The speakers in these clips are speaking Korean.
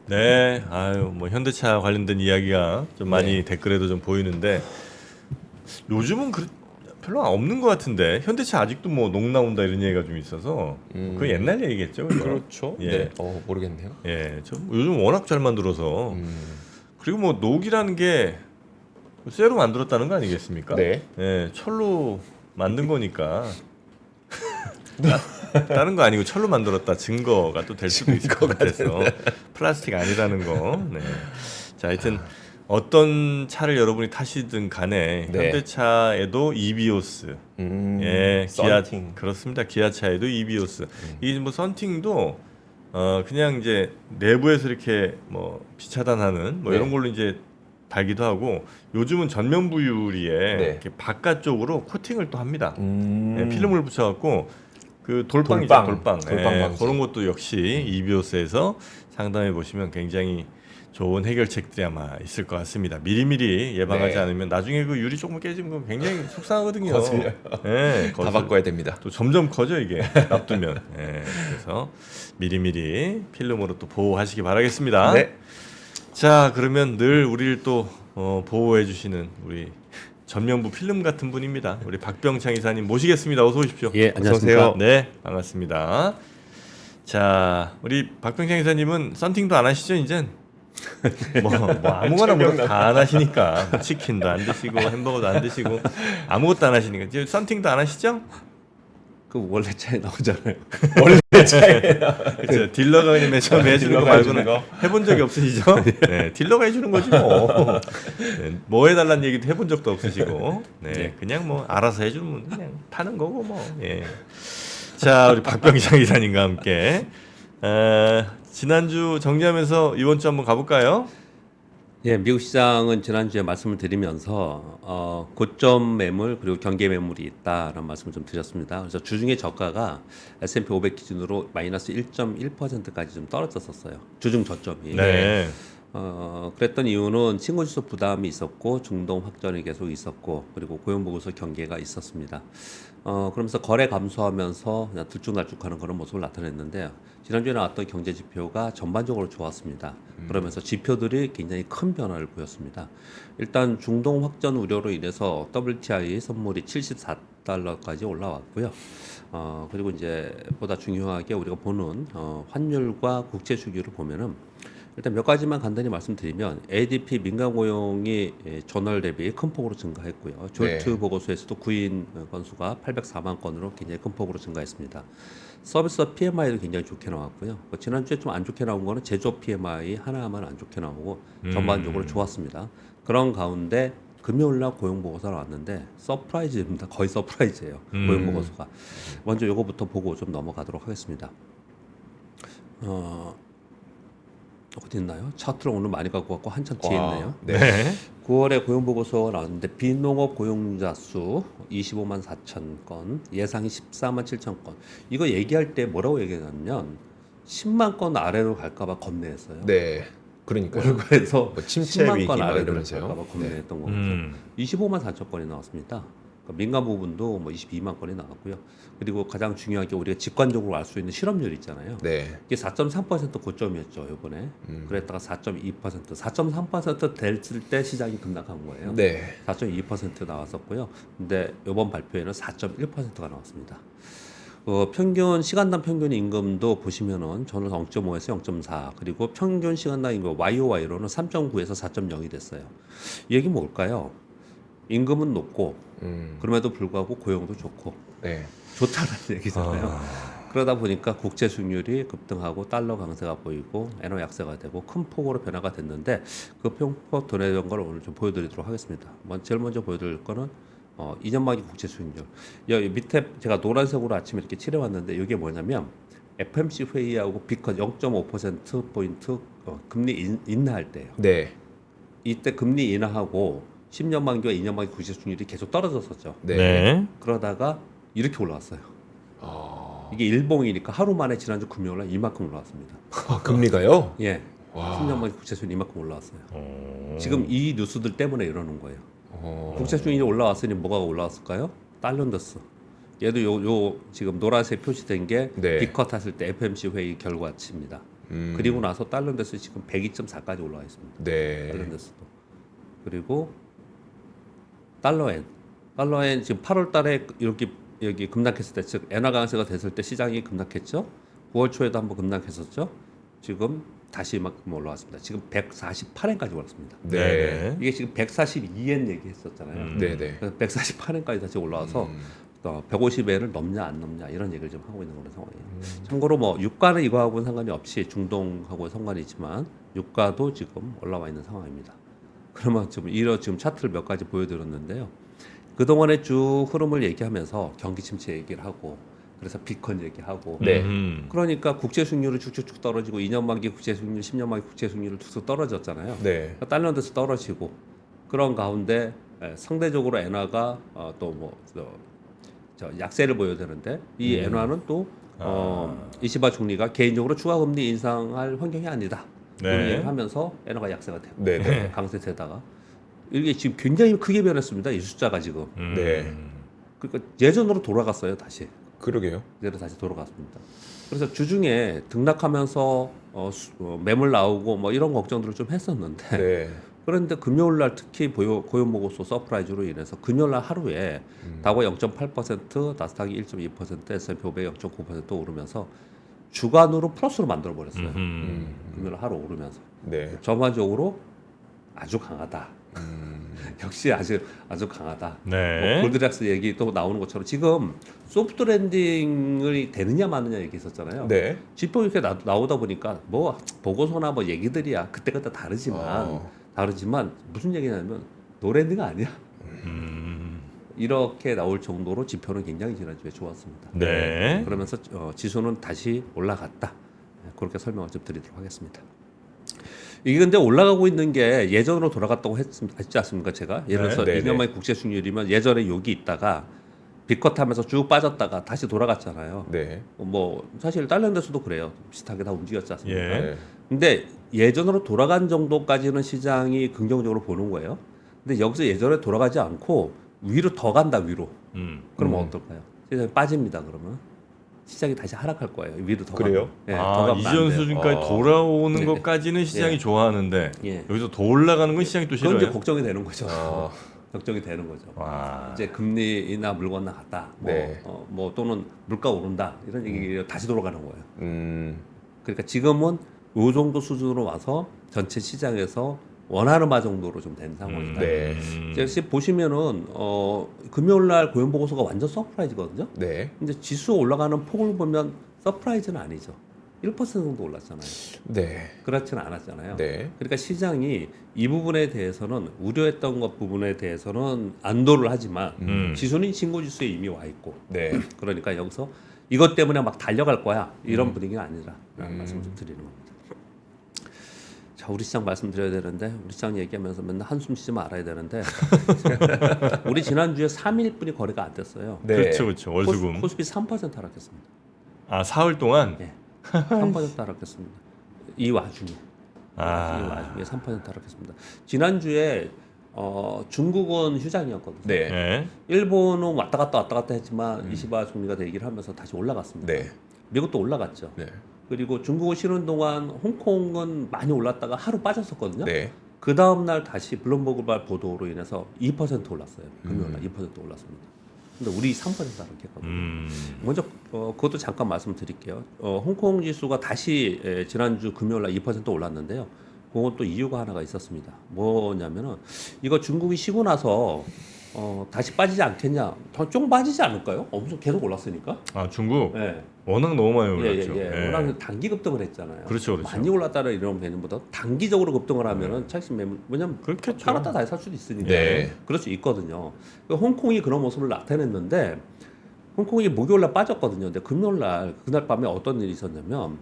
네, 아유, 뭐 현대차 관련된 이야기가 좀 많이 네. 댓글에도 좀 보이는데 요즘은 별로 없는 것 같은데 현대차 아직도 뭐 녹 나온다 이런 얘기가 좀 있어서 그 음, 옛날 얘기겠죠, 그죠? 그렇죠. 예, 네. 모르겠네요. 예, 좀 요즘 워낙 잘 만들어서 음, 그리고 뭐 녹이라는 게 쇠로 만들었다는 거 아니겠습니까? 네. 예, 철로 만든 거니까 다른 거 아니고 철로 만들었다 증거가 또 될 수도 있을 것 같아서 플라스틱 아니라는 거. 네. 자, 하여튼 어떤 차를 여러분이 타시든 간에 네. 현대차에도 이비오스, 예, 기아 썬팅. 그렇습니다. 기아차에도 이비오스. 이 뭐 썬팅도 그냥 이제 내부에서 이렇게 뭐 비차단하는 뭐 이런 네. 걸로 이제 달기도 하고 요즘은 전면부 유리에 네. 이렇게 바깥쪽으로 코팅을 또 합니다. 예, 음, 필름을 붙여갖고 그 돌빵이죠, 돌빵. 돌빵. 돌빵 예, 방지. 그런 것도 역시 이비오스에서 상담해 보시면 굉장히 좋은 해결책들이 아마 있을 것 같습니다. 미리미리 예방하지 네. 않으면 나중에 그 유리 조금 깨지면 그거 굉장히 속상하거든요. 거슬려요. 예, 다 바꿔야 됩니다. 또 점점 커져 이게 놔두면. 예, 그래서 미리미리 필름으로 또 보호하시기 바라겠습니다. 네. 자, 그러면 늘 우리를 또 보호해 주시는 우리 전면부 필름 같은 분입니다. 우리 박병창 이사님 모시겠습니다. 어서 오십시오. 예, 어서 안녕하십니까. 오세요. 네, 반갑습니다. 자, 우리 박병창 이사님은 썬팅도 안 하시죠, 이젠? 뭐 아무거나 뭐 다 안 하시니까 뭐 치킨도 안 드시고 햄버거도 안 드시고 아무것도 안 하시니까 지금 썬팅도 안 하시죠? 그 원래 차에 나오잖아요. 원래 차에 그렇죠. 딜러가 그냥 처음에 해주는 거 딜러가 해주는 말고는 해본 적이 없으시죠? 네, 딜러가 해주는 거지 뭐. 네, 뭐 해달라는 얘기도 해본 적도 없으시고, 네, 네. 그냥 뭐 알아서 해주면 그냥 타는 거고 뭐. 예. 자, 우리 박병창 이사님과 함께 지난주 정리하면서 이번 주 한번 가볼까요? 예, 미국 시장은 지난주에 말씀을 드리면서 고점 매물 그리고 경계 매물이 있다라는 말씀을 좀 드렸습니다. 그래서 주중에 저가가 S&P 500 기준으로 마이너스 1.1%까지 좀 떨어졌었어요. 주중 저점이. 네. 그랬던 이유는 신고지수 부담이 있었고 중동 확전이 계속 있었고 그리고 고용보고서 경계가 있었습니다. 그러면서 거래 감소하면서 그냥 들쭉날쭉하는 그런 모습을 나타냈는데 지난주에 나왔던 경제 지표가 전반적으로 좋았습니다. 그러면서 지표들이 굉장히 큰 변화를 보였습니다. 일단 중동 확전 우려로 인해서 WTI 선물이 74달러까지 올라왔고요. 그리고 이제 보다 중요하게 우리가 보는 환율과 국채 수기를 보면은 일단 몇 가지만 간단히 말씀드리면 ADP 민간 고용이 전월 대비 큰 폭으로 증가했고요. 졸트 네. 보고서에서도 구인 건수가 804만 건으로 굉장히 큰 폭으로 증가했습니다. 서비스 PMI도 굉장히 좋게 나왔고요. 지난주에 좀 안 좋게 나온 거는 제조업 PMI 하나만 안 좋게 나오고 전반적으로 좋았습니다. 그런 가운데 금요일날 고용 보고서가 나왔는데 서프라이즈입니다. 거의 서프라이즈예요. 고용 보고서가. 먼저 요거부터 보고 좀 넘어가도록 하겠습니다. 어디 있나요? 차트를 오늘 많이 갖고 왔고 한참 뒤에 있네요. 네. 네. 9월에 고용 보고서가 나왔는데 비농업 고용자 수 25만 4천 건, 예상이 14만 7천 건. 이거 얘기할 때 뭐라고 얘기하냐면 10만 건 아래로 갈까봐 겁내했어요. 네. 그러니까요. 월거에서 뭐 침체 10만 위기 건 막 아래로 이러면서요. 갈까봐 겁내했던 거죠. 음. 25만 4천 건이 나왔습니다. 그러니까 민간 부분도 뭐 22만 건이 나왔고요. 그리고 가장 중요한 게 우리가 직관적으로 알 수 있는 실업률 있잖아요. 네. 이게 4.3% 고점이었죠 이번에. 그랬다가 4.2%, 4.3% 됐을 때 시장이 급락한 거예요. 네. 4.2% 나왔었고요. 근데 이번 발표에는 4.1%가 나왔습니다. 평균 시간당 평균 임금도 보시면은 저는 0.5에서 0.4 그리고 평균 시간당 임금 YOY로는 3.9에서 4.0이 됐어요. 이 얘기 뭘까요? 임금은 높고 그럼에도 불구하고 고용도 좋고 네. 좋다는 얘기잖아요. 그러다 보니까 국제 수익률이 급등하고 달러 강세가 보이고 엔화 약세가 되고 큰 폭으로 변화가 됐는데 그 평폭 도내던 걸 오늘 좀 보여드리도록 하겠습니다. 제일 먼저 보여드릴 거는 2년 만기 국제 수익률. 여기 밑에 제가 노란색으로 아침에 이렇게 칠해왔는데 이게 뭐냐면 FMC 회의하고 비컷 0.5% 포인트 금리 인하할 때예요. 네. 이때 금리 인하하고 10년 만기와 2년 만기 국제 수익률이 계속 떨어졌었죠. 네. 네. 그러다가 이렇게 올라왔어요. 아, 이게 일봉이니까 하루 만에 지난주 금요일날 이만큼 올라왔습니다. 금리가요? 예. 와. 10년 만기 국채 수익률 이만큼 올라왔어요. 어. 지금 이 뉴스들 때문에 이러는 거예요. 국채 수익률이 올라왔으니 뭐가 올라왔을까요? 달러인더스. 얘도 요 지금 노란색 표시된 게 네. 비컷 했을 때 FMC 회의 결과치입니다. 그리고 나서 달러인데스 지금 102.4까지 올라와 있습니다. 네. 달러인데스도. 그리고 달러엔 지금 8월달에 이렇게 여기 급락했을 때, 즉 엔화 강세가 됐을 때 시장이 급락했죠. 9월 초에도 한번 급락했었죠. 지금 다시 이만큼 올라왔습니다. 지금 148엔까지 올랐습니다. 네. 이게 지금 142엔 얘기했었잖아요. 네네. 그래서 148엔까지 다시 올라와서 150엔을 넘냐 안 넘냐 이런 얘기를 좀 하고 있는 그런 상황이에요. 참고로 뭐 유가는 이거하고는 상관이 없이 중동하고 상관이 있지만 유가도 지금 올라와 있는 상황입니다. 그러면 지금 차트를 몇 가지 보여드렸는데요. 그동안의 쭉 흐름을 얘기하면서 경기 침체 얘기를 하고 그래서 비컨 얘기하고 네. 그러니까 국채 수익률이 쭉쭉쭉 떨어지고 2년 만기 국채 수익률, 10년 만기 국채 수익률이 툭툭 떨어졌잖아요. 네. 달러인데서 떨어지고 그런 가운데 상대적으로 엔화가 또 약세를 보여야 되는데 이 엔화는 또 이시바 총리가 개인적으로 추가 금리 인상할 환경이 아니다. 네. 그런 얘기를 하면서 엔화가 약세가 되고 네네. 강세되다가 이게 지금 굉장히 크게 변했습니다. 이 숫자가 지금. 네. 그러니까 예전으로 돌아갔어요. 다시. 그러게요. 그대로 다시 돌아갔습니다. 그래서 주중에 등락하면서 매물 나오고 뭐 이런 걱정들을 좀 했었는데 네. 그런데 금요일 날 특히 고용 보고서 서프라이즈로 인해서 금요일 날 하루에 다우 0.8%, 나스닥이 1.2%, S&P 500 0.9% 오르면서 주간으로 플러스로 만들어 버렸어요. 금요일 하루 오르면서 네. 전반적으로 아주 강하다. 역시 아주 강하다. 네. 뭐 골드락스 얘기 또 나오는 것처럼 지금 소프트 랜딩이 되느냐 마느냐 얘기 있었잖아요. 네. 지표 이렇게 나오다 보니까 뭐 보고서나 뭐 얘기들이야 그때그때 다르지만 무슨 얘기냐면 노랜딩가 아니야. 이렇게 나올 정도로 지표는 굉장히 지난주에 좋았습니다. 네. 그러면서 지수는 다시 올라갔다. 그렇게 설명을 좀 드리도록 하겠습니다. 이게 근데 올라가고 있는 게 예전으로 돌아갔다고 했지 않습니까? 제가 예를 들어서 네, 2년 만에 국채 수익률이면 예전에 여기 있다가 비컷하면서 쭉 빠졌다가 다시 돌아갔잖아요. 네. 뭐 사실 달러인데서도 그래요. 비슷하게 다 움직였지 않습니까? 예. 네. 근데 예전으로 돌아간 정도까지는 시장이 긍정적으로 보는 거예요. 근데 여기서 예전에 돌아가지 않고 위로 더 간다 위로. 그러면 어떨까요? 시장이 빠집니다. 그러면 시장이 다시 하락할 거예요. 위로 더 그래요? 가면. 예, 더 가면 안 이전 돼요. 수준까지 돌아오는 네. 것까지는 시장이 예. 좋아하는데 예. 여기서 더 올라가는 건 시장이 또 그건 이제 싫어요. 걱정이 되는 거죠. 아. 걱정이 되는 거죠. 와. 이제 금리나 물건 나갔다. 네. 뭐 또는 물가 오른다. 이런 얘기 다시 돌아가는 거예요. 그러니까 지금은 요 정도 수준으로 와서 전체 시장에서 원하는 바 정도로 좀 된 상황이다. 네. 역시 보시면은 금요일 날 고용 보고서가 완전 서프라이즈거든요. 네. 근데 지수 올라가는 폭을 보면 서프라이즈는 아니죠. 1% 정도 올랐잖아요. 네. 그렇지는 않았잖아요. 네. 그러니까 시장이 이 부분에 대해서는 우려했던 것 부분에 대해서는 안도를 하지만 지수는 신고지수에 이미 와 있고 네. 그러니까 여기서 이것 때문에 막 달려갈 거야 이런 분위기가 아니라라는 말씀을 좀 드리는 겁니다. 자, 우리 시장 말씀드려야 되는데 우리 시장 얘기하면서 맨날 한숨 쉬지 말아야 되는데 우리 지난주에 3일뿐이 거래가 안 됐어요. 네. 그렇죠. 월수금. 코스피 3% 하락했습니다. 아, 사흘 동안. 예. 3% 하락했습니다. 이 와중에. 이 아. 와중에 3% 하락했습니다. 지난주에 중국은 휴장이었거든요. 네. 네. 일본은 왔다 갔다 했지만 이시바 총리가 얘기를 하면서 다시 올라갔습니다. 네. 미국도 올라갔죠. 네. 그리고 중국을 쉬는 동안 홍콩은 많이 올랐다가 하루 빠졌었거든요. 네. 그 다음 날 다시 블룸버그발 보도로 인해서 2% 올랐어요. 금요일 날 2% 올랐습니다. 근데 우리 3% 하락했거든요. 먼저 그것도 잠깐 말씀드릴게요. 홍콩 지수가 다시 지난주 금요일 날 2% 올랐는데요. 그건 또 이유가 하나가 있었습니다. 뭐냐면은 이거 중국이 쉬고 나서 다시 빠지지 않겠냐? 좀 빠지지 않을까요? 엄청 계속 올랐으니까. 아, 중국 예. 워낙 너무 많이 올랐죠. 예. 워낙 단기 급등을 했잖아요. 그렇죠. 많이 올랐다는 이런 개념보다 단기적으로 급등을 하면은 차익 매물 왜냐면 그렇겠죠. 팔았다 다시 살 수도 있으니까 네. 그럴 수 있거든요. 그러니까 홍콩이 그런 모습을 나타냈는데 홍콩이 목요일 날 빠졌거든요. 근데 금요일 날 그날 밤에 어떤 일이 있었냐면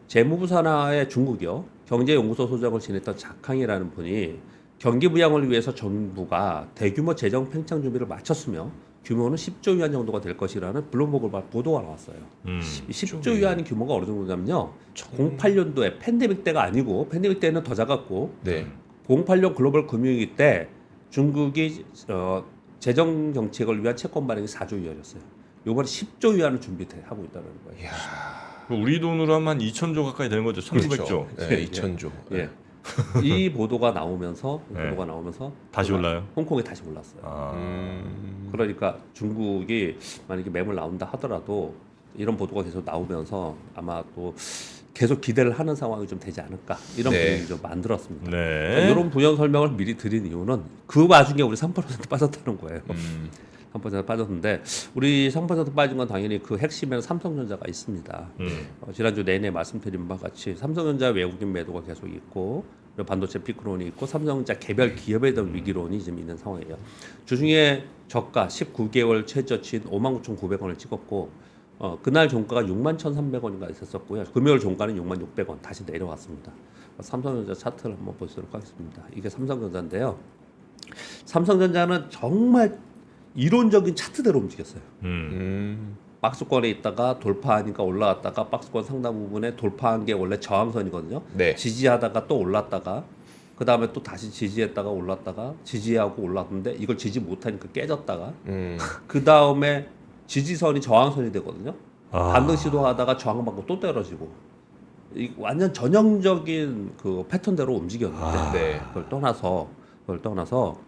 재무부 산하의 중국이요 경제연구소 소장을 지냈던 작항이라는 분이 경기 부양을 위해서 정부가 대규모 재정 팽창 준비를 마쳤으며 규모는 10조 위안 정도가 될 것이라는 블룸버그 보도가 나왔어요. 이 10조 위안 규모가 어느 정도냐면요. 08년도에 팬데믹 때가 아니고 팬데믹 때는 더 작았고 네. 08년 글로벌 금융위기 때 중국이 재정 정책을 위한 채권 발행이 4조 위안이었어요. 이번에 10조 위안을 준비하고 있다는 거예요. 우리 돈으로 하면 한 2,000조 가까이 되는 거죠. 1,900조. 네, 2,000조. 예. 이 보도가 나오면서 네. 다시 올라요? 홍콩이 다시 올랐어요. 아. 그러니까 중국이 만약에 매물 나온다 하더라도 이런 보도가 계속 나오면서 아마 또 계속 기대를 하는 상황이 좀 되지 않을까 이런 네. 분위기 좀 만들었습니다. 네. 이런 부연 설명을 미리 드린 이유는 그 와중에 우리 3% 빠졌다는 거예요. 3% 빠졌는데 우리 3% 빠진 건 당연히 그 핵심에는 삼성전자가 있습니다. 지난주 내내 말씀드린 바와 같이 삼성전자 외국인 매도가 계속 있고 그리고 반도체 피크론이 있고 삼성전자 개별 기업에 대한 위기론이 지금 있는 상황이에요. 주중에 저가 19개월 최저치인 59,900원을 찍었고 그날 종가가 61,300원인가 있었었고요. 금요일 종가는 66,600원 다시 내려왔습니다. 삼성전자 차트를 한번 보도록 하겠습니다. 이게 삼성전자인데요. 삼성전자는 정말 이론적인 차트대로 움직였어요. 박스권에 있다가 돌파하니까 올라왔다가 박스권 상당 부분에 돌파한 게 원래 저항선이거든요. 네. 지지하다가 또 올랐다가 그 다음에 또 다시 지지했다가 올랐다가 지지하고 올랐는데 이걸 지지 못하니까 깨졌다가 그 다음에 지지선이 저항선이 되거든요. 반등 시도하다가 저항받고 또 떨어지고 이 완전 전형적인 그 패턴대로 움직였는데 네. 그걸 떠나서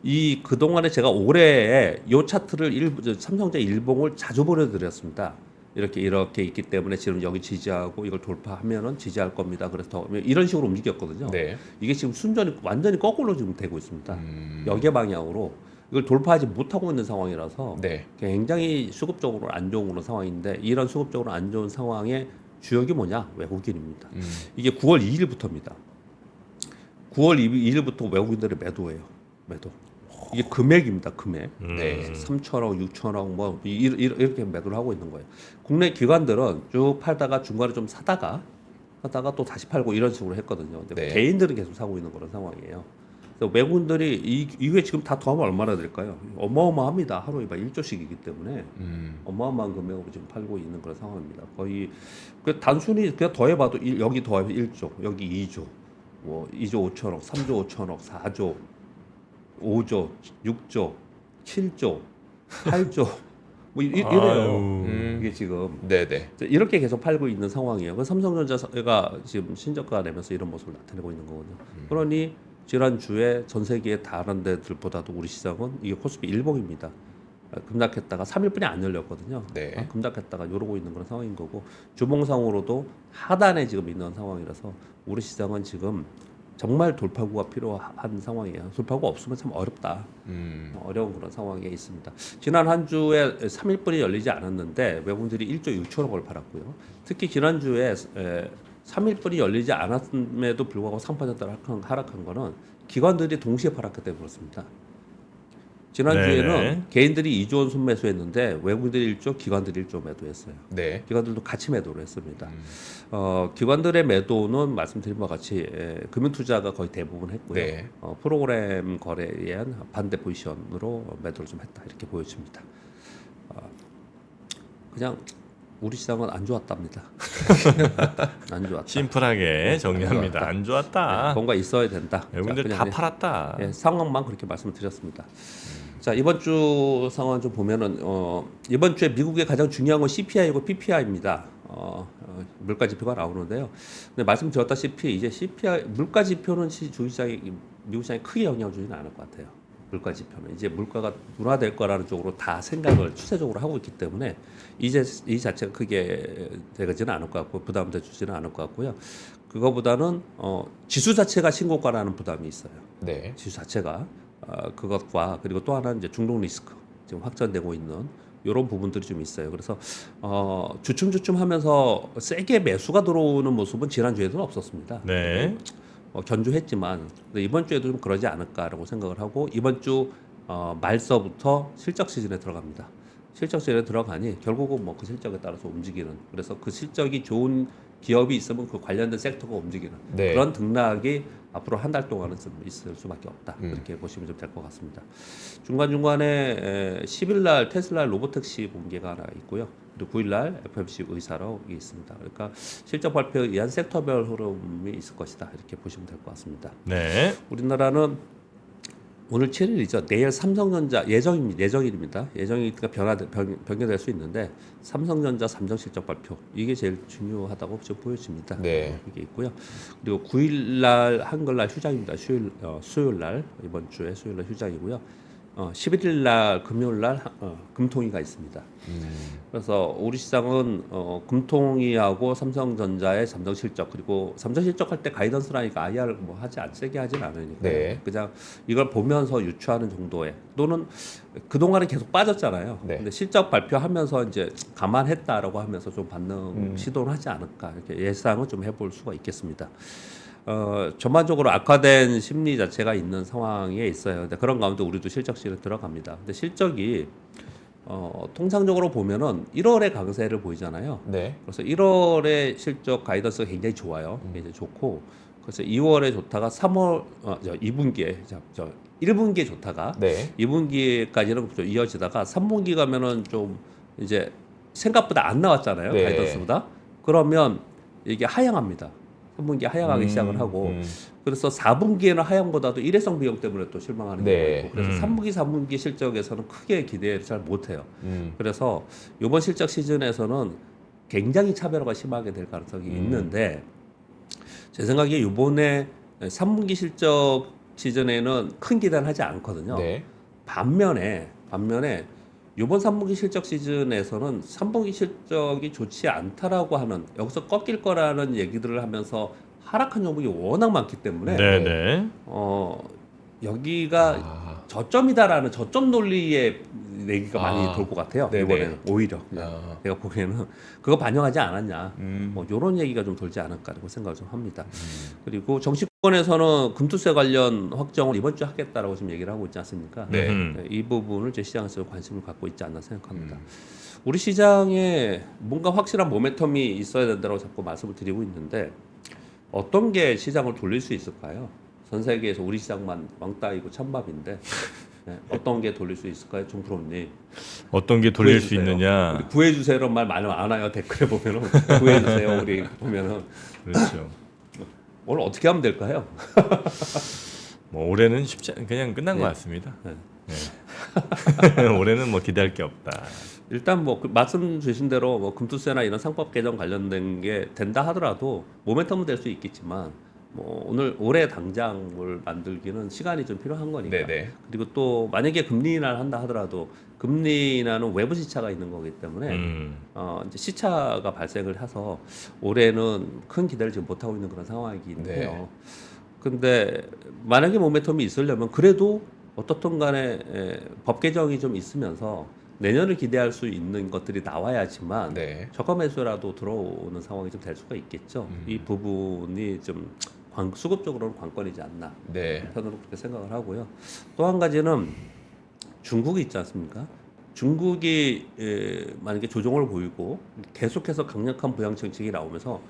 이 그동안에 제가 올해에 요 차트를 삼성전자 일봉을 자주 보내드렸습니다. 이렇게 있기 때문에 지금 여기 지지하고 이걸 돌파하면은 지지할 겁니다. 그래서 더 이런 식으로 움직였거든요. 네. 이게 지금 순전히 완전히 거꾸로 지금 되고 있습니다. 역의 방향으로 이걸 돌파하지 못하고 있는 상황이라서 네. 굉장히 수급적으로 안 좋은 그런 상황인데 이런 수급적으로 안 좋은 상황의 주역이 뭐냐? 외국인입니다. 이게 9월 2일부터입니다. 9월 2일부터 외국인들의 매도예요. 매도. 이게 금액입니다. 금액. 네. 3천억, 6천억 뭐 이렇게 매도를 하고 있는 거예요. 국내 기관들은 쭉 팔다가 중간에 좀 사다가 또 다시 팔고 이런 식으로 했거든요. 근데 네. 개인들은 계속 사고 있는 그런 상황이에요. 그래서 외국인들이 이게 지금 다 더하면 얼마나 될까요? 어마어마합니다. 하루에 1조씩이기 때문에 어마어마한 금액으로 지금 팔고 있는 그런 상황입니다. 거의 그 단순히 그냥 더해봐도 여기 더하면 1조, 여기 2조, 뭐 2조 5천억, 3조 5천억, 4조 5조, 6조, 7조, 8조 뭐 이래요. 이게 지금 네네. 이렇게 계속 팔고 있는 상황이에요. 그 삼성전자가 지금 신저가 내면서 이런 모습을 나타내고 있는 거거든요. 그러니 지난 주에 전 세계 다른 데들보다도 우리 시장은 이게 코스피 일봉입니다. 급락했다가 3일뿐이 안 열렸거든요. 네. 급락했다가 이러고 있는 그런 상황인 거고 주봉상으로도 하단에 지금 있는 상황이라서 우리 시장은 지금 정말 돌파구가 필요한 상황이에요. 돌파구가 없으면 참 어렵다. 어려운 그런 상황에 있습니다. 지난 한 주에 3일뿐이 열리지 않았는데 외국인들이 1조 6천억을 팔았고요. 특히 지난 주에 3일뿐이 열리지 않았음에도 불구하고 3%를 하락한 거는 기관들이 동시에 팔았기 때문에 그렇습니다. 지난주에는 네네. 개인들이 2조 원 순매수했는데 외국인들이 1조, 기관들이 1조 매도했어요. 네. 기관들도 같이 매도를 했습니다. 기관들의 매도는 말씀드린 바와 같이 금융투자가 거의 대부분 했고요. 네. 프로그램 거래에 의한 반대 포지션으로 매도를 좀 했다 이렇게 보여집니다. 그냥 우리 시장은 안 좋았답니다. 안 좋았다. 심플하게 정리합니다. 안 좋았다. 뭔가 있어야 된다. 외국인들 자, 다 그냥 팔았다. 예, 상황만 그렇게 말씀을 드렸습니다. 자 이번 주 상황 좀 보면은 이번 주에 미국의 가장 중요한 건 CPI이고 PPI입니다. 물가 지표가 나오는데요. 근데 말씀드렸다시피 이제 CPI 물가 지표는 미국 시장에 크게 영향을 주지는 않을 것 같아요. 물가 지표는 이제 물가가 둔화될 거라는 쪽으로 다 생각을 추세적으로 하고 있기 때문에 이제 이 자체가 크게 되지는 않을 것 같고 부담돼 주지는 않을 것 같고요. 그거보다는 지수 자체가 신고가라는 부담이 있어요. 네. 지수 자체가 그것과 그리고 또 하나는 이제 중동 리스크 지금 확전되고 있는 이런 부분들이 좀 있어요. 그래서 주춤주춤하면서 세게 매수가 들어오는 모습은 지난 주에도 없었습니다. 네. 견조했지만 이번 주에도 좀 그러지 않을까라고 생각을 하고 이번 주 말서부터 실적 시즌에 들어갑니다. 실적 시즌에 들어가니 결국은 뭐 그 실적에 따라서 움직이는 그래서 그 실적이 좋은 기업이 있으면 그 관련된 섹터가 움직이는 네. 그런 등락이 앞으로 한 달 동안은 좀 있을 수밖에 없다. 그렇게 보시면 좀 될 것 같습니다. 중간중간에 10일 날 테슬라 로보택시 공개가 하나 있고요. 그리고 9일 날 FMC 의사로 있습니다. 그러니까 실적 발표에 의한 섹터별 흐름이 있을 것이다. 이렇게 보시면 될 것 같습니다. 네. 우리나라는 오늘 7일이죠. 내일 삼성전자 예정일입니다. 예정이니까 변경될 수 있는데 삼성전자 잠정 실적 발표 이게 제일 중요하다고 지금 보여집니다. 네. 이게 있고요. 그리고 9일날 한글날 휴장입니다. 수요일날 이번 주에 수요일날 휴장이고요. 11일날 금요일날 금통위가 있습니다. 그래서 우리 시장은 금통위하고 삼성전자의 잠정 실적 그리고 잠정 실적할 때 가이던스라니까 IR 뭐 세게 하진 않으니까 네. 그냥 이걸 보면서 유추하는 정도의 또는 그 동안은 계속 빠졌잖아요. 네. 근데 실적 발표하면서 이제 감안했다라고 하면서 좀 반등 시도를 하지 않을까 이렇게 예상을 좀 해볼 수가 있겠습니다. 전반적으로 악화된 심리 자체가 있는 상황에 있어요. 근데 그런 가운데 우리도 실적실에 들어갑니다. 근데 실적이 통상적으로 보면은 1월에 강세를 보이잖아요. 네. 그래서 1월에 실적 가이던스가 굉장히 좋아요. 굉장히 좋고 그래서 2월에 좋다가 3월 2분기에 1분기에 좋다가 네. 2분기까지는 좀 이어지다가 3분기 가면은 좀 이제 생각보다 안 나왔잖아요. 네. 가이던스보다. 그러면 이게 하향합니다. 3분기 하향하기 시작을 하고 그래서 4분기에는 하향보다도 일회성 비용 때문에 또 실망하는 네. 경우가 있고 그래서 3분기, 4분기 실적에서는 크게 기대를 잘 못해요. 그래서 이번 실적 시즌에서는 굉장히 차별화가 심하게 될 가능성이 있는데 제 생각에 이번에 3분기 실적 시즌에는 큰 기대는 하지 않거든요. 네. 반면에 이번 3분기 실적 시즌에서는 3분기 실적이 좋지 않다라고 하는 여기서 꺾일 거라는 얘기들을 하면서 하락한 종목이 워낙 많기 때문에 네네. 여기가 저점이다라는 저점 논리의 얘기가 많이 돌 것 같아요. 네네. 이번에는 오히려 그냥 제가 보기에는 그거 반영하지 않았냐 뭐 이런 얘기가 좀 돌지 않을까라고 생각을 좀 합니다. 그리고 정치권에서는 금투세 관련 확정을 이번 주에 하겠다라고 지금 얘기를 하고 있지 않습니까? 네. 네, 이 부분을 제 시장에서 관심을 갖고 있지 않나 생각합니다. 우리 시장에 뭔가 확실한 모멘텀이 있어야 된다고 자꾸 말씀을 드리고 있는데 어떤 게 시장을 돌릴 수 있을까요? 전 세계에서 우리 시장만 왕따이고 찬밥인데 네, 어떤 게 돌릴 수 있을까요, 종프로님? 어떤 게 돌릴 수 구해주세요. 있느냐. 우리 구해주세요란 말 많이 안 와요. 댓글에 보면은 구해주세요. 우리 보면은 그렇죠. 오늘 어떻게 하면 될까요? 뭐 올해는 그냥 끝난 것 같습니다. 네. 네. 올해는 뭐 기대할 게 없다. 일단 뭐 말씀 주신 대로 뭐 금투세나 이런 상법 개정 관련된 게 된다 하더라도 모멘텀은 될 수 있겠지만 뭐 올해 당장 뭘 만들기는 시간이 좀 필요한 거니까. 네네. 그리고 또 만약에 금리 인하를 한다 하더라도 금리 인하는 외부 시차가 있는 거기 때문에 이제 시차가 발생을 해서 올해는 큰 기대를 지금 못 하고 있는 그런 상황이긴 네. 해요. 근데 만약에 모멘텀이 있으려면 그래도 어떻든 간에 법 개정이 좀 있으면서 내년을 기대할 수 있는 것들이 나와야지만 네. 저가 매수라도 들어오는 상황이 좀 될 수가 있겠죠. 이 부분이 좀 수급적으로는 관건이지 않나 네. 편으로 그렇게 생각을 하고요. 또 한 가지는 중국이 있지 않습니까? 중국이 만약에 조정을 보이고 계속해서 강력한 부양 정책이 나오면서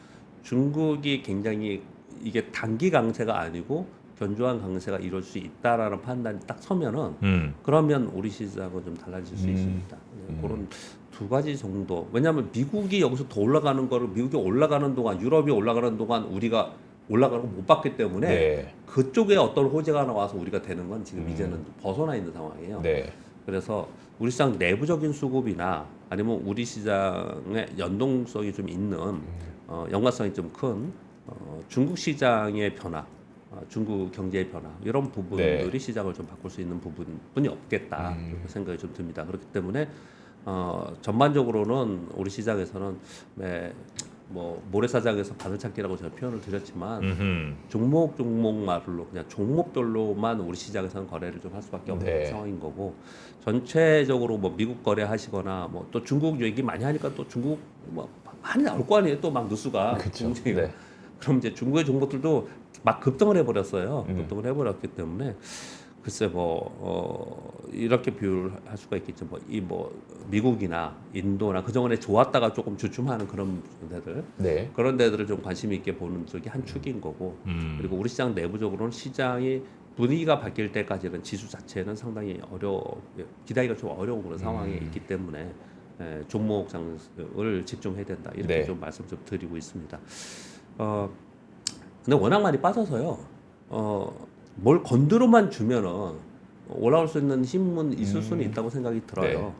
중국이 굉장히 이게 단기 강세가 아니고 견조한 강세가 이룰 수 있다라는 판단이 딱 서면은 그러면 우리 시장은 좀 달라질 수 있습니다. 그런 두 가지 정도. 왜냐하면 미국이 여기서 더 올라가는 거를 미국이 올라가는 동안 유럽이 올라가는 동안 우리가 올라가는 거 못 봤기 때문에 네. 그쪽에 어떤 호재가 나와서 우리가 되는 건 지금 이제는 벗어나 있는 상황이에요. 네. 그래서 우리 시장 내부적인 수급이나 아니면 우리 시장의 연동성이 좀 있는 연관성이 좀 큰 중국 시장의 변화, 중국 경제의 변화 이런 부분들이 네. 시장을 좀 바꿀 수 있는 부분이 없겠다 이렇게 생각이 좀 듭니다. 그렇기 때문에 전반적으로는 우리 시장에서는 뭐 모래사장에서 바늘찾기라고 제가 표현을 드렸지만 종목마을로 그냥 종목별로만 우리 시장에서는 거래를 좀 할 수밖에 없는 네. 상황인 거고 전체적으로 뭐 미국 거래하시거나 뭐 또 중국 얘기 많이 하니까 또 중국 뭐 많이 나올 거 아니에요. 또 막 뉴스가 그쵸. 굉장히. 네. 그럼 이제 중국의 종목들도 막 급등을 해버렸어요. 급등을 해버렸기 때문에 글쎄 이렇게 비유를 할 수가 있겠죠. 미국이나 인도나 그동안에 좋았다가 조금 주춤하는 그런 데들 네. 그런 데들을 좀 관심 있게 보는 쪽이 한 축인 거고 그리고 우리 시장 내부적으로는 시장이 분위기가 바뀔 때까지는 지수 자체는 상당히 기대하기가 좀 어려운 그런 상황에 있기 때문에 종목 장을 집중해야 된다 이렇게 네. 좀 말씀 좀 드리고 있습니다. 근데 워낙 많이 빠져서요. 뭘 건드로만 주면은 올라올 수 있는 힘은 있을 수는 있다고 생각이 들어요. 네.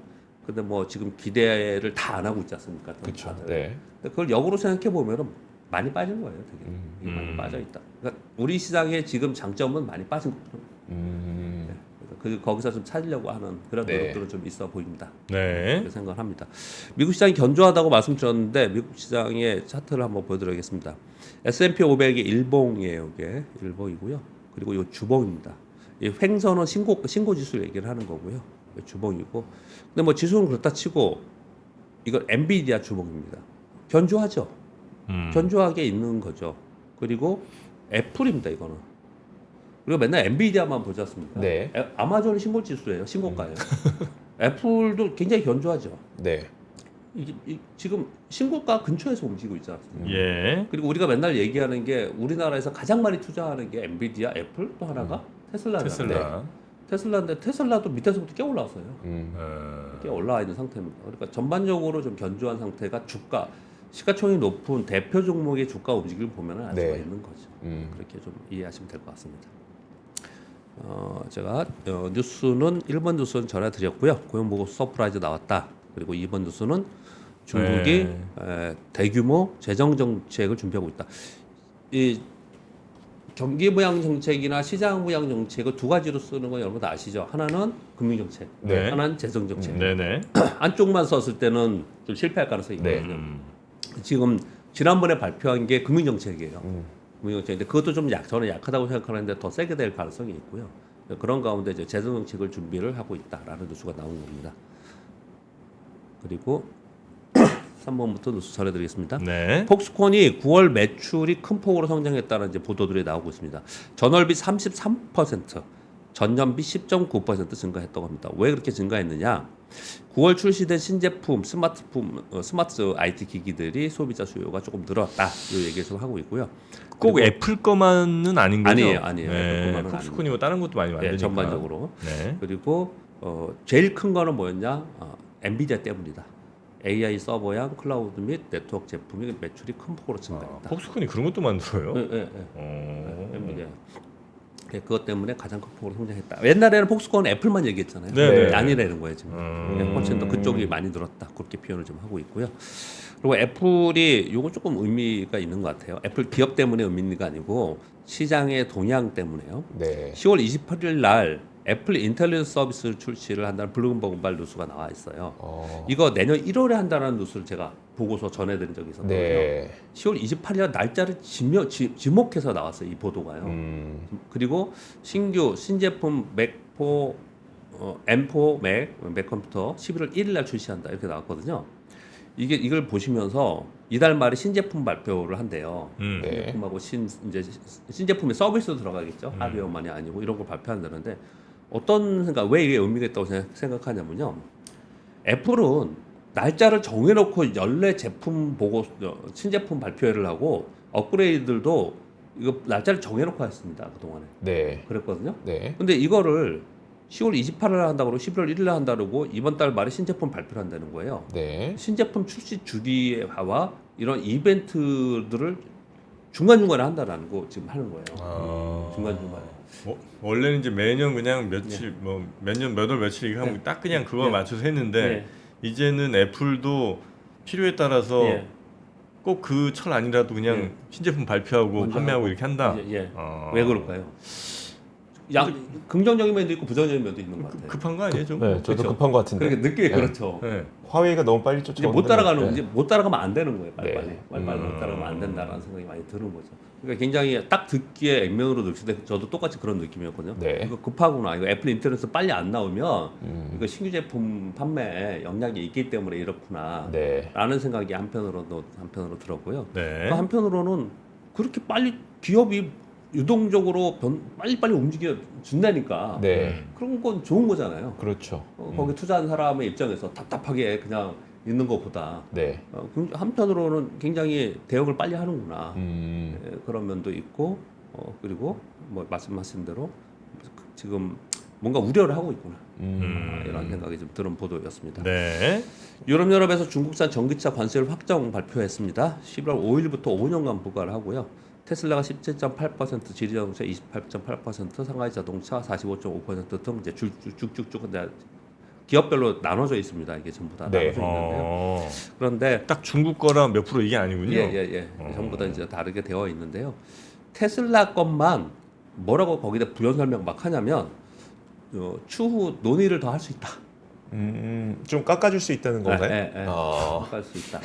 근데 뭐 지금 기대를 다 안 하고 있지 않습니까? 그렇죠. 다들. 네. 근데 그걸 역으로 생각해 보면은 많이 빠진 거예요, 되게. 이게 많이 빠져 있다. 그러니까 우리 시장의 지금 장점은 많이 빠진 거죠. 거기서 좀 찾으려고 하는 그런 네. 노력들은 좀 있어 보입니다. 네. 그렇게 생각을 합니다. 미국 시장이 견조하다고 말씀드렸는데 미국 시장의 차트를 한번 보여드리겠습니다. S&P 500이 일봉이에요, 이게 일봉이고요. 그리고 이 주봉입니다. 이 횡선은 신고 지수를 얘기를 하는 거고요. 주봉이고. 근데 뭐 지수는 그렇다 치고 이건 엔비디아 주봉입니다. 견조하죠. 견조하게 있는 거죠. 그리고 애플입니다, 이거는. 우리가 맨날 엔비디아만 보지 않습니까? 네. 아마존이 신고 지수예요, 신고가예요. 애플도 굉장히 견조하죠. 네. 지금 신고가 근처에서 움직이고 있지 않습니까? 예. 그리고 우리가 맨날 얘기하는 게 우리나라에서 가장 많이 투자하는 게 엔비디아, 애플, 또 하나가 테슬라잖아요. 테슬라. 테슬라인데 테슬라도 밑에서부터 꽤 올라왔어요. 어, 꽤 올라와 있는 상태입니다. 그러니까 전반적으로 좀 견조한 상태가 주가 시가총액이 높은 대표 종목의 주가 움직임을 보면 알 수가 네. 있는 거죠. 그렇게 좀 이해하시면 될 것 같습니다. 제가 뉴스는 1번 뉴스는 전해드렸고요. 고용보고 서프라이즈 나왔다. 그리고 2번 뉴스는 중국이 대규모 재정 정책을 준비하고 있다. 이 경기 부양 정책이나 시장 부양 정책을 두 가지로 쓰는 건 여러분 다 아시죠? 하나는 금융 정책, 네. 하나는 재정 정책. 네네. 한쪽만 썼을 때는 좀 실패할 가능성이 네. 있거든요. 지금 지난번에 발표한 게 금융 정책이에요. 금융 정책인데 그것도 좀 저는 약하다고 생각하는데 더 세게 될 가능성이 있고요. 그런 가운데 이제 재정 정책을 준비를 하고 있다라는 뉴스가 나온 겁니다. 그리고 3번부터 뉴스 전해드리겠습니다. 네. 폭스콘이 9월 매출이 큰 폭으로 성장했다는 이제 보도들이 나오고 있습니다. 전월비 33%, 전년비 10.9% 증가했다고 합니다. 왜 그렇게 증가했느냐? 9월 출시된 신제품, 스마트 IT 기기들이 소비자 수요가 조금 늘었다. 이 얘기를 좀 하고 있고요. 꼭 그리고- 애플 거만은 아닌 거죠? 아니에요. 애플 네. 거만은 폭스콘이고 다른 것도 많이 만드니까. 네, 전반적으로. 네. 그리고 제일 큰 거는 뭐였냐? 엔비디아 때문이다. AI 서버양 클라우드 및 네트워크 제품이 매출이 큰 폭으로 증가했다. 폭스콘이 그런 것도 만들어요? 네. 어. 엔비디아. 그것 때문에 가장 큰 폭으로 성장했다. 옛날에는 폭스콘은 애플만 얘기했잖아요. 네네. 아니라는 거예요 지금. 훨씬 더 그쪽이 많이 늘었다. 그렇게 표현을 좀 하고 있고요. 그리고 애플이 요거 조금 의미가 있는 것 같아요. 애플 기업 때문에 의미가 아니고 시장의 동향 때문에요. 네. 10월 28일 날 애플 인텔리전스 서비스 출시를 한다는 블룸버그 뉴스가 나와 있어요. 이거 내년 1월에 한다는 뉴스를 제가 보고서 전해드린 적이 있었거든요. 네. 10월 28일 날짜를 지목해서 나왔어요. 이 보도가요. 그리고 신제품 맥4 M4 맥 컴퓨터 11월 1일 날 출시한다 이렇게 나왔거든요. 이걸 보시면서 이달 말에 신제품 발표를 한대요. 네. 신제품하고 이제 신제품에 서비스도 들어가겠죠. 하드웨어만이 아니고 이런 걸 발표한다는데 어떤 생각, 왜 이게 의미가 있다고 생각하냐면요. 애플은 날짜를 정해놓고 연례 제품 보고 신제품 발표회를 하고 업그레이드들도 이거 날짜를 정해놓고 했습니다. 그동안에. 네. 그랬거든요. 네. 근데 근데 이거를 10월 28일 한다고 그러고 11월 1일 한다고 그러고 이번 달 말에 신제품 발표를 한다는 거예요. 네. 신제품 출시 주기와 이런 이벤트들을 중간중간에 한다라는 거 지금 하는 거예요. 중간중간에. 원래는 이제 매년 그냥 며칠 뭐 몇 년 몇 월 며칠 이렇게 하면 딱 그냥 그거 맞춰서 했는데 네. 이제는 애플도 필요에 따라서 예. 꼭 그 철 아니라도 그냥 예. 신제품 발표하고 먼저 판매하고 하고. 이렇게 한다. 예. 왜 그럴까요? 긍정적인 면도 있고 부정적인 면도 있는 것 같아요. 급한 거 아니에요 좀? 네, 저도 그렇죠. 급한 것 같은데. 그러니까 느낌이 네. 그렇죠. 네. 화웨이가 너무 빨리 이제 쫓아오는데. 못 따라가는 네. 이제 못 따라가면 안 되는 거예요. 빨리 네. 못 따라가면 안 된다라는 생각이 많이 드는 거죠. 그러니까 굉장히 딱 듣기에 액면으로 느끼는데 저도 똑같이 그런 느낌이었거든요. 네. 이거 급하구나. 이거 애플 인터넷에서 빨리 안 나오면 이거 신규 제품 판매에 영향이 있기 때문에 이렇구나. 네. 라는 생각이 한편으로 들었고요. 네. 또 한편으로는 그렇게 빨리 기업이 유동적으로 빨리빨리 움직여 준다니까 네. 그런 건 좋은 거잖아요. 그렇죠. 거기 투자한 사람의 입장에서 답답하게 그냥 있는 것보다 네. 한편으로는 굉장히 대응을 빨리 하는구나. 음. 그런 면도 있고 그리고 뭐 말씀하신 대로 지금 뭔가 우려를 하고 있구나. 이런 생각이 좀 드는 보도였습니다. 네. 유럽연합에서 중국산 전기차 관세를 확정 발표했습니다. 11월 5일부터 5년간 부과를 하고요. 테슬라가 17.8%, 지리자동차 28.8%, 상하이 자동차 45.5%등 이제 쭉쭉쭉 이제 기업별로 나눠져 있습니다. 이게 전부 다 네. 나눠져 있는데요. 그런데 딱 중국 거랑 몇 프로 이게 아니군요. 예. 전부 다 이제 다르게 되어 있는데요. 테슬라 것만 뭐라고 거기다 부연 설명 막 하냐면 추후 논의를 더 할 수 있다. 좀 깎아줄 수 있다는 건가요? 예. 아. 할 수 있다.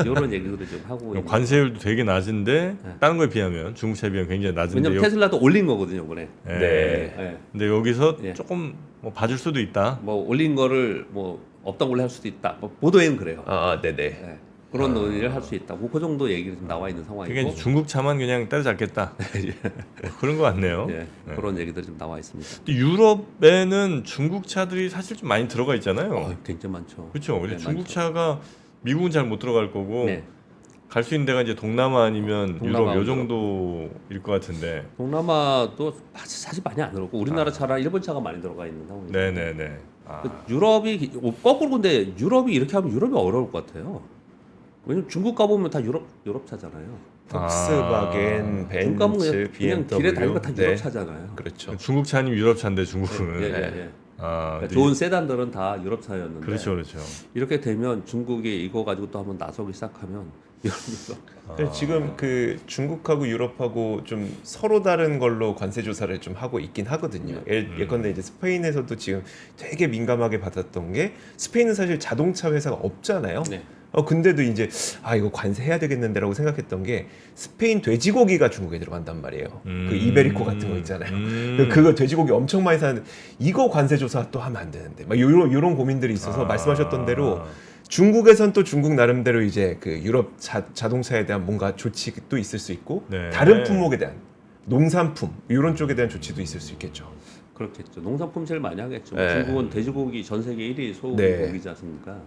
이런 얘기들을 좀 하고 있는. 관세율도 되게 낮은데 다른 거에 비하면 중국차에 비하면 굉장히 낮은데 왜냐면 테슬라도 올린 거거든요, 이번에. 네. 예. 근데 여기서 예. 조금 뭐 봐줄 수도 있다. 뭐 올린 거를 뭐 없던 걸로 할 수도 있다. 뭐 보도에는 그래요. 네네. 예. 그런 논의를 할 수 있다고 그 정도 얘기가 좀 나와 있는 상황이고. 그게 이제 중국 차만 그냥 때려잡겠다. 뭐 그런 것 같네요. 예. 그런 얘기들이 좀 나와 있습니다. 근데 유럽에는 중국 차들이 사실 좀 많이 들어가 있잖아요. 굉장히 많죠. 그렇죠. 근데 네, 중국 많죠. 차가 미국은 잘 못 들어갈 거고 네. 갈 수 있는 데가 이제 동남아 아니면 동남아, 유럽 요 정도일 것 같은데. 동남아도 사실 많이 안 들어오고 우리나라 차랑 일본 차가 많이 들어가 있는 상황이에요. 네네네. 유럽이 거꾸로 근데 유럽이 이렇게 하면 유럽이 어려울 것 같아요. 왜냐면 중국 가보면 다 유럽 차잖아요. 폭스바겐, 중국 가면 벤츠, 그냥 BMW. 길에 다니는 거 다 네. 유럽 차잖아요. 그렇죠. 중국 차 아니면 유럽 차인데 중국은. 예. 아, 그러니까 근데 좋은 세단들은 다 유럽 차였는데. 그렇죠. 이렇게 되면 중국이 이거 가지고 또 한번 나서기 시작하면 근데 지금 그 중국하고 유럽하고 좀 서로 다른 걸로 관세 조사를 좀 하고 있긴 하거든요. 예컨대 이제 스페인에서도 지금 되게 민감하게 받았던 게 스페인은 사실 자동차 회사가 없잖아요. 네. 근데도 이제 이거 관세해야 되겠는데라고 생각했던 게 스페인 돼지고기가 중국에 들어간단 말이에요. 그 이베리코 같은 거 있잖아요. 그거 돼지고기 엄청 많이 사는데 이거 관세 조사 또 하면 안 되는데 막 요런 고민들이 있어서 말씀하셨던 대로 중국에선 또 중국 나름대로 이제 그 유럽 자동차에 대한 뭔가 조치도 있을 수 있고 네. 다른 품목에 대한 농산품 이런 쪽에 대한 조치도 있을 수 있겠죠. 그렇겠죠. 농산품 제일 많이 하겠죠. 네. 중국은 돼지고기 전 세계 1위 소고기지 않습니까?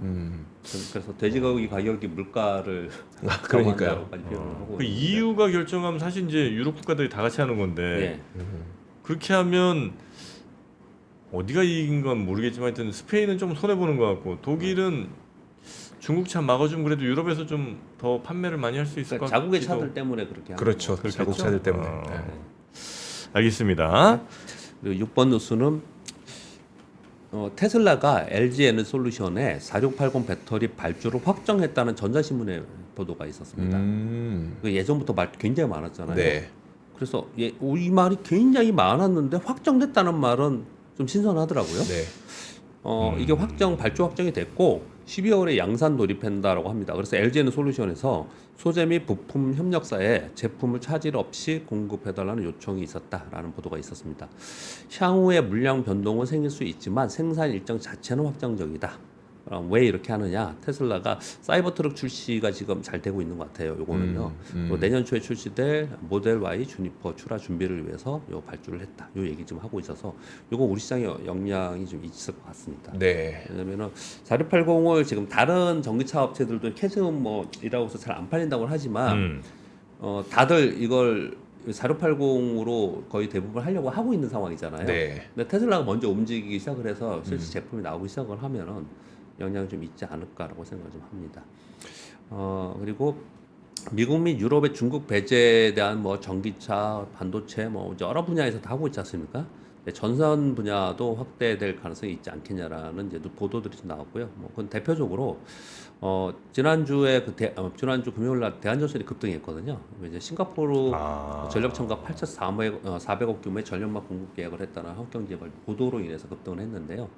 그래서 돼지고기 가격이 물가를 그러니까요. 까지 표현을 하고 그 있는데. EU가 결정하면 사실 이제 유럽 국가들이 다 같이 하는 건데 예. 그렇게 하면 어디가 이긴 건 모르겠지만 하여튼 스페인은 좀 손해 보는 것 같고 독일은 중국 차 막아주면 그래도 유럽에서 좀 더 판매를 많이 할 수 있을 그러니까 것 자국의 같기도. 차들 때문에 그렇게 하는 그렇죠. 거고. 자동차들 때문에. 네. 알겠습니다. 그리고 6번 뉴스는 테슬라가 LG 에너솔루션에 4680 배터리 발주를 확정했다는 전자신문의 보도가 있었습니다. 그 예전부터 말 굉장히 많았잖아요. 네. 그래서 이 말이 굉장히 많았는데 확정됐다는 말은 좀 신선하더라고요. 네. 이게 발주 확정이 됐고 12월에 양산 돌입한다라고 합니다. 그래서 LG에는 솔루션에서 소재 및 부품 협력사에 제품을 차질 없이 공급해달라는 요청이 있었다라는 보도가 있었습니다. 향후에 물량 변동은 생길 수 있지만 생산 일정 자체는 확정적이다. 왜 이렇게 하느냐? 테슬라가 사이버 트럭 출시가 지금 잘 되고 있는 것 같아요. 요거는요. 또 내년 초에 출시될 모델 Y 주니퍼 출하 준비를 위해서 요 발주를 했다. 요 얘기 좀 하고 있어서 요거 우리 시장에 영향이 좀 있을 것 같습니다. 네. 왜냐면은 4680을 지금 다른 전기차 업체들도 캐즘 이라고 해서 잘 안 팔린다고 하지만 다들 이걸 4680으로 거의 대부분 하려고 하고 있는 상황이잖아요. 네. 근데 테슬라가 먼저 움직이기 시작을 해서 실제 제품이 나오기 시작을 하면은 영향이 좀 있지 않을까라고 생각을 좀 합니다. 그리고 미국 및 유럽의 중국 배제에 대한 전기차, 반도체 여러 분야에서 다 하고 있지 않습니까? 전선 분야도 확대될 가능성이 있지 않겠냐라는 이제 보도들이 좀 나왔고요. 그건 대표적으로 지난주 금요일 날 대한전선이 급등했거든요. 이제 싱가포르 전력청과 8,400억 규모의 전력망 공급 계약을 했다는 한국경제발 보도로 인해서 급등을 했는데요.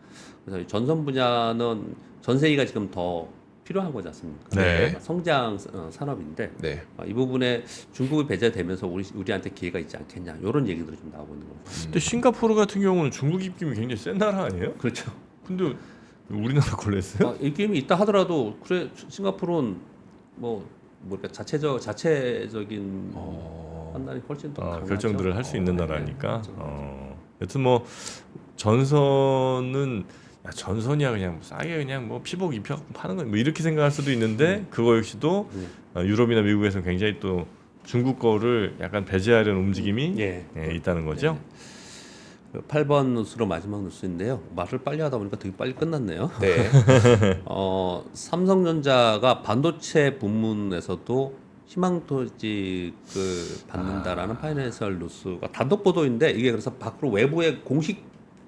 그래서 전선 분야는 전세기가 지금 더 필요한 거지 않습니까? 네. 성장 산업인데 네. 이 부분에 중국이 배제되면서 우리한테 기회가 있지 않겠냐 이런 얘기들이 좀 나오고 있는 거죠. 근데 싱가포르 같은 경우는 중국 입김이 굉장히 센 나라 아니에요? 그렇죠. 근데 우리나라 걸렸어요? 입김이 있다 하더라도 그래 싱가포르는 자체적인 판단이 훨씬 더 강하죠. 결정들을 할 수 있는 네, 나라니까. 네. 여튼 전선이야 그냥 싸게 그냥 피복 입혀 파는 거 이렇게 생각할 수도 있는데 그거 역시도 유럽이나 미국에서는 굉장히 또 중국 거를 약간 배제하려는 움직임이 있다는 거죠. 8번 뉴스로 마지막 뉴스인데요. 말을 빨리 하다 보니까 되게 빨리 끝났네요. 네. 삼성전자가 반도체 부문에서도 희망퇴직을 받는다라는 파이낸셜 뉴스가 단독 보도인데 이게 그래서 밖으로 외부의 공식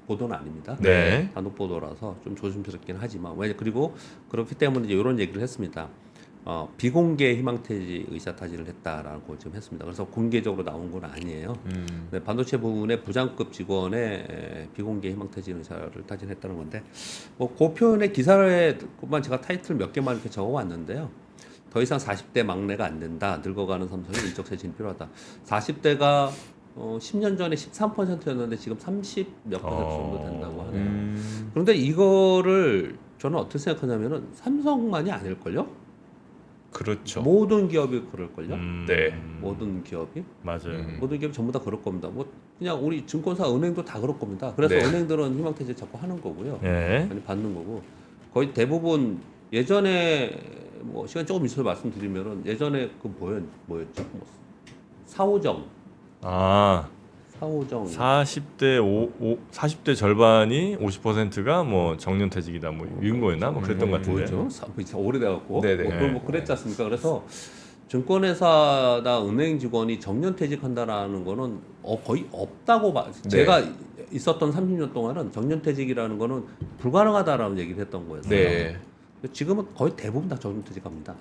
보도는 아닙니다. 네. 단독 보도라서 좀 조심스럽긴 하지만 그리고 그렇기 때문에 이제 이런 얘기를 했습니다. 비공개 희망퇴직 의사타진을 했다라고 지금 했습니다. 그래서 공개적으로 나온 건 아니에요. 네, 반도체 부분의 부장급 직원의 비공개 희망퇴직 의사를 타진했다는 건데, 뭐 그 표현의 기사에만 제가 타이틀 몇 개만 이렇게 적어왔는데요. 더 이상 40대 막내가 안 된다. 늙어가는 삼성이 인적 쇄신이 필요하다. 40대가 10년 전에 13%였는데 지금 30 몇 퍼센트 정도 된다고 하네요. 그런데 이거를 저는 어떻게 생각하냐면은 삼성만이 아닐걸요? 그렇죠. 모든 기업이 그럴걸요? 네. 모든 기업이? 맞아요. 모든 기업이 전부 다 그럴 겁니다. 뭐 그냥 우리 증권사 은행도 다 그럴 겁니다. 그래서 네. 은행들은 희망퇴직 자꾸 하는 거고요. 네. 많이 받는 거고 거의 대부분 예전에 뭐 시간 조금 있어서 말씀드리면은 예전에 그 뭐였죠? 뭐 사오정 아, 40대 40대 절반이 50%가 뭐 정년퇴직이다 뭐 이런 거였나 뭐 그랬던 것 같은데. 뭐였죠? 오래돼갖고 네네. 뭐 그랬지 않습니까? 그래서 증권회사나 은행 직원이 정년퇴직한다라는 거는 거의 없다고 제가 있었던 30년 동안은 정년퇴직이라는 거는 불가능하다라는 얘기를 했던 거였어요. 네. 지금은 거의 대부분 다 정년퇴직합니다.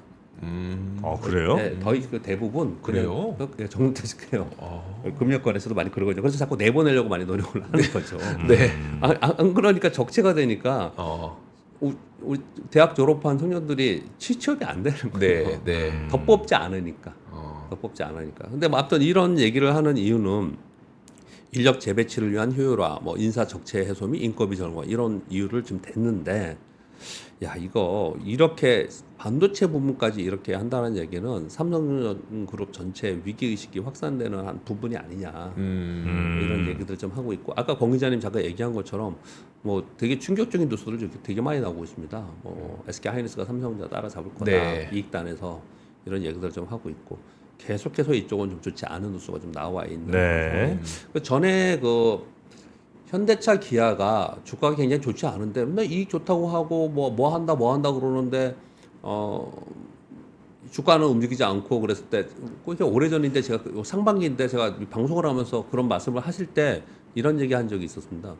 그래요? 네, 거의 그 대부분 그래요? 그냥 정년퇴직해요. 금융권에서도 많이 그러거든요. 그래서 자꾸 내보내려고 많이 노력을 하는 거죠. 네. 안 그러니까 적체가 되니까 우리 대학 졸업한 청년들이 취업이 안 되는 거예요. 네. 네. 더 뽑지 않으니까. 더 뽑지 않으니까. 근데 뭐 아무튼 이런 얘기를 하는 이유는 인력 재배치를 위한 효율화, 뭐 인사 적체 해소 및 인건비 절감 이런 이유를 좀 댔는데, 야 이거 이렇게 반도체 부분까지 이렇게 한다는 얘기는 삼성그룹 전체 위기 의식이 확산되는 한 부분이 아니냐 이런 얘기들 좀 하고 있고, 아까 권 기자님 잠깐 얘기한 것처럼 뭐 되게 충격적인 뉴스들 되게 많이 나오고 있습니다. 뭐 SK 하이닉스가 삼성전자 따라잡을 거다, 네. 이익단에서 이런 얘기들 좀 하고 있고, 계속해서 이쪽은 좀 좋지 않은 뉴스가 좀 나와 있는. 네. 그 전에 그 현대차 기아가 주가가 굉장히 좋지 않은데 근데 이익 좋다고 하고 뭐 한다 그러는데 주가는 움직이지 않고 그랬을 때 그게 오래전인데 제가 상반기인데 제가 방송을 하면서 그런 말씀을 하실 때 이런 얘기 한 적이 있었습니다.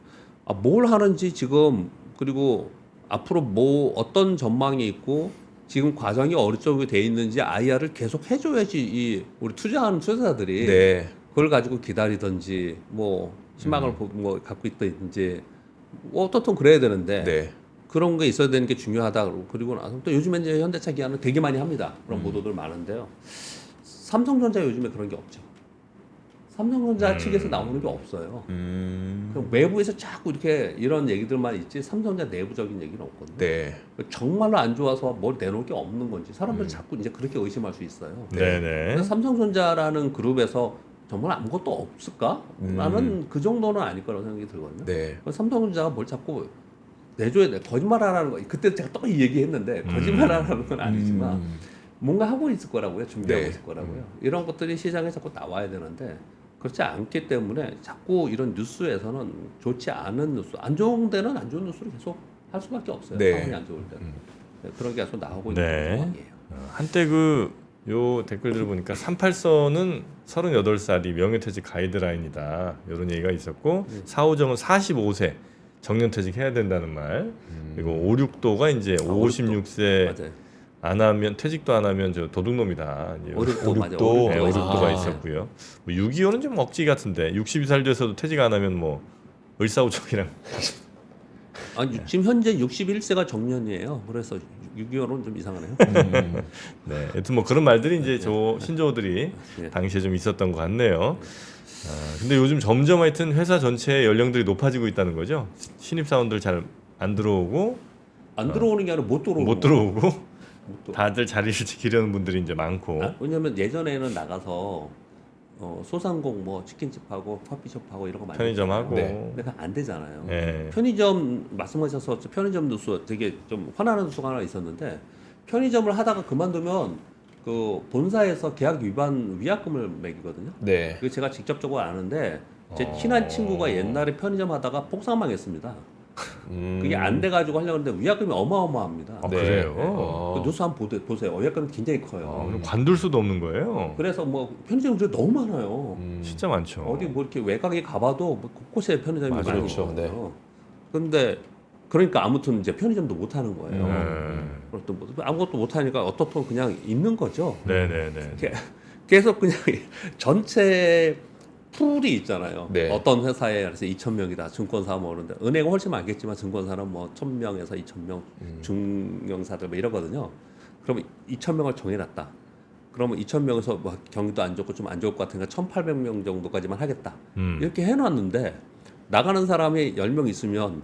뭘 하는지 지금, 그리고 앞으로 뭐 어떤 전망이 있고 지금 과정이 어느 쪽에 돼 있는지 IR을 계속 해줘야지 우리 투자하는 투자자들이 네. 그걸 가지고 기다리든지 뭐 희망을 뭐 갖고 있든지 어떻든 그래야 되는데 네. 그런 게 있어야 되는 게 중요하다. 그리고 나서 또 요즘에 이제 현대차 기아는 되게 많이 합니다. 그런 보도들 많은데요. 삼성전자 요즘에 그런 게 없죠. 삼성전자 측에서 나오는 게 없어요. 그럼 외부에서 자꾸 이렇게 이런 얘기들만 있지 삼성전자 내부적인 얘기는 없거든요. 네. 정말로 안 좋아서 뭘 내놓을 게 없는 건지 사람들이 자꾸 이제 그렇게 의심할 수 있어요. 네네. 그래서 삼성전자라는 그룹에서 정말 아무것도 없을까? 라는 그 정도는 아닐 거라고 생각이 들거든요. 네. 삼성전자가 뭘 자꾸 내줘야 돼. 거짓말하라는 거. 그때 제가 또 이 얘기했는데 거짓말하라는 건 아니지만 뭔가 하고 있을 거라고요. 준비하고 네. 있을 거라고요. 이런 것들이 시장에 자꾸 나와야 되는데 그렇지 않기 때문에 자꾸 이런 뉴스에서는 좋지 않은 뉴스, 안 좋은 데는 안 좋은 뉴스를 계속 할 수밖에 없어요. 네. 상황이 안 좋을 때는. 네, 그런 게 계속 나오고 네. 있는 상황이에요. 한때 요 댓글들을 보니까 38선은 38살이 명예퇴직 가이드라인이다 이런 얘기가 있었고 4호정은 45세 정년퇴직 해야 된다는 말, 그리고 56도가 이제 56세 맞아요. 안 하면 퇴직도 안 하면 저 도둑놈이다. 56도 맞아요. 56도. 네, 56도가 아. 있었고요. 뭐 6.25는 좀 억지 같은데 62살 돼서도 퇴직 안 하면 뭐 을사오적이랑 지금 현재 61세가 정년이에요. 그래서 6.25는 좀 이상하네요. 네, 여튼 뭐 그런 말들이 이제 저 신조어들이 네. 당시에 좀 있었던 것 같네요. 근데 요즘 점점 하여튼 회사 전체의 연령들이 높아지고 있다는 거죠. 신입 사원들 잘 안 들어오고 안 들어오는 게 아니라 못 들어오고. 못 들어오고 못 들어- 다들 자리를 지키려는 분들이 이제 많고. 왜냐면 예전에는 나가서 소상공 뭐 치킨집하고 커피숍하고 이런 거 많이 편의점하고. 했잖아요. 근데 그거 안 되잖아요. 예. 편의점 말씀하셔서 편의점 뉴스 되게 좀 화나는 뉴스가 하나 있었는데 편의점을 하다가 그만두면 그 본사에서 계약 위반 위약금을 매기거든요. 네. 그거 제가 직접적으로 아는데 제 친한 친구가 옛날에 편의점 하다가 폭삭망했습니다. 그게 안 돼가지고 하려고 하는데 위약금이 어마어마합니다. 아, 네. 그래요? 그 뉴스 한번 보세요. 위약금이 굉장히 커요. 그럼 관둘 수도 없는 거예요? 그래서 뭐 편의점들이 너무 많아요. 진짜 많죠. 어디 뭐 이렇게 외곽에 가봐도 뭐 곳곳에 편의점이 맞아요. 많이 그렇죠. 있거든요. 근데 그러니까 아무튼 이제 편의점도 못 하는 거예요. 네. 그리고 또 뭐 아무것도 못 하니까 어떻든 그냥 있는 거죠. 네네네. 계속 그냥 전체 풀이 있잖아요. 네. 어떤 회사에 그래서 2,000명이다 증권사 뭐 그런데 은행은 훨씬 많겠지만 증권사는 뭐 1,000명에서 2,000명 중형사들 뭐 이러거든요. 그러면 2,000명을 정해놨다. 그러면 2,000명에서 뭐 경기도 안 좋고 좀 안 좋을 것 같으니까 1,800명 정도까지만 하겠다. 이렇게 해놨는데 나가는 사람이 10명 있으면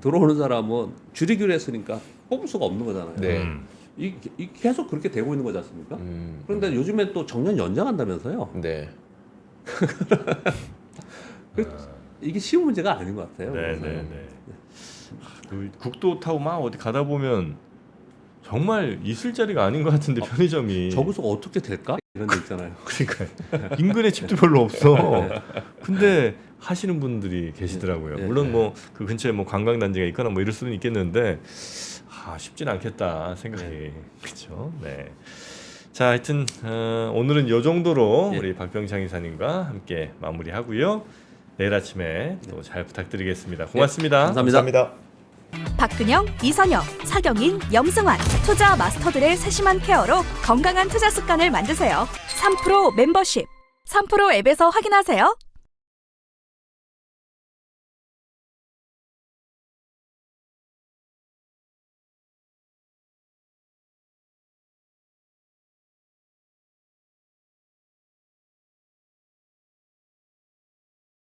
들어오는 사람은 줄이기로 했으니까 뽑을 수가 없는 거잖아요. 네. 이 계속 그렇게 되고 있는 거지 않습니까? 그런데 요즘에 또 정년 연장한다면서요. 네. 이게 쉬운 문제가 아닌 것 같아요. 네네네. 그 국도 타고 막 어디 가다 보면 정말 있을 자리가 아닌 것 같은데 편의점이. 저기서 어떻게 될까? 이런 데 있잖아요. 그러니까 인근에 집도 별로 없어. 근데 하시는 분들이 계시더라고요. 네. 물론 뭐 그 근처에 뭐 관광단지가 있거나 뭐 이럴 수는 있겠는데 쉽진 않겠다 생각이 그렇죠. 네. 자, 하여튼 오늘은 이 정도로 예. 우리 박병창 이사님과 함께 마무리하고요. 내일 아침에 또 잘 부탁드리겠습니다. 고맙습니다. 감사합니다. 박근영, 이선영, 사경인, 염승환 투자 마스터들의 세심한 케어로 건강한 투자 습관을 만드세요. 3프로 멤버십 3프로 앱에서 확인하세요.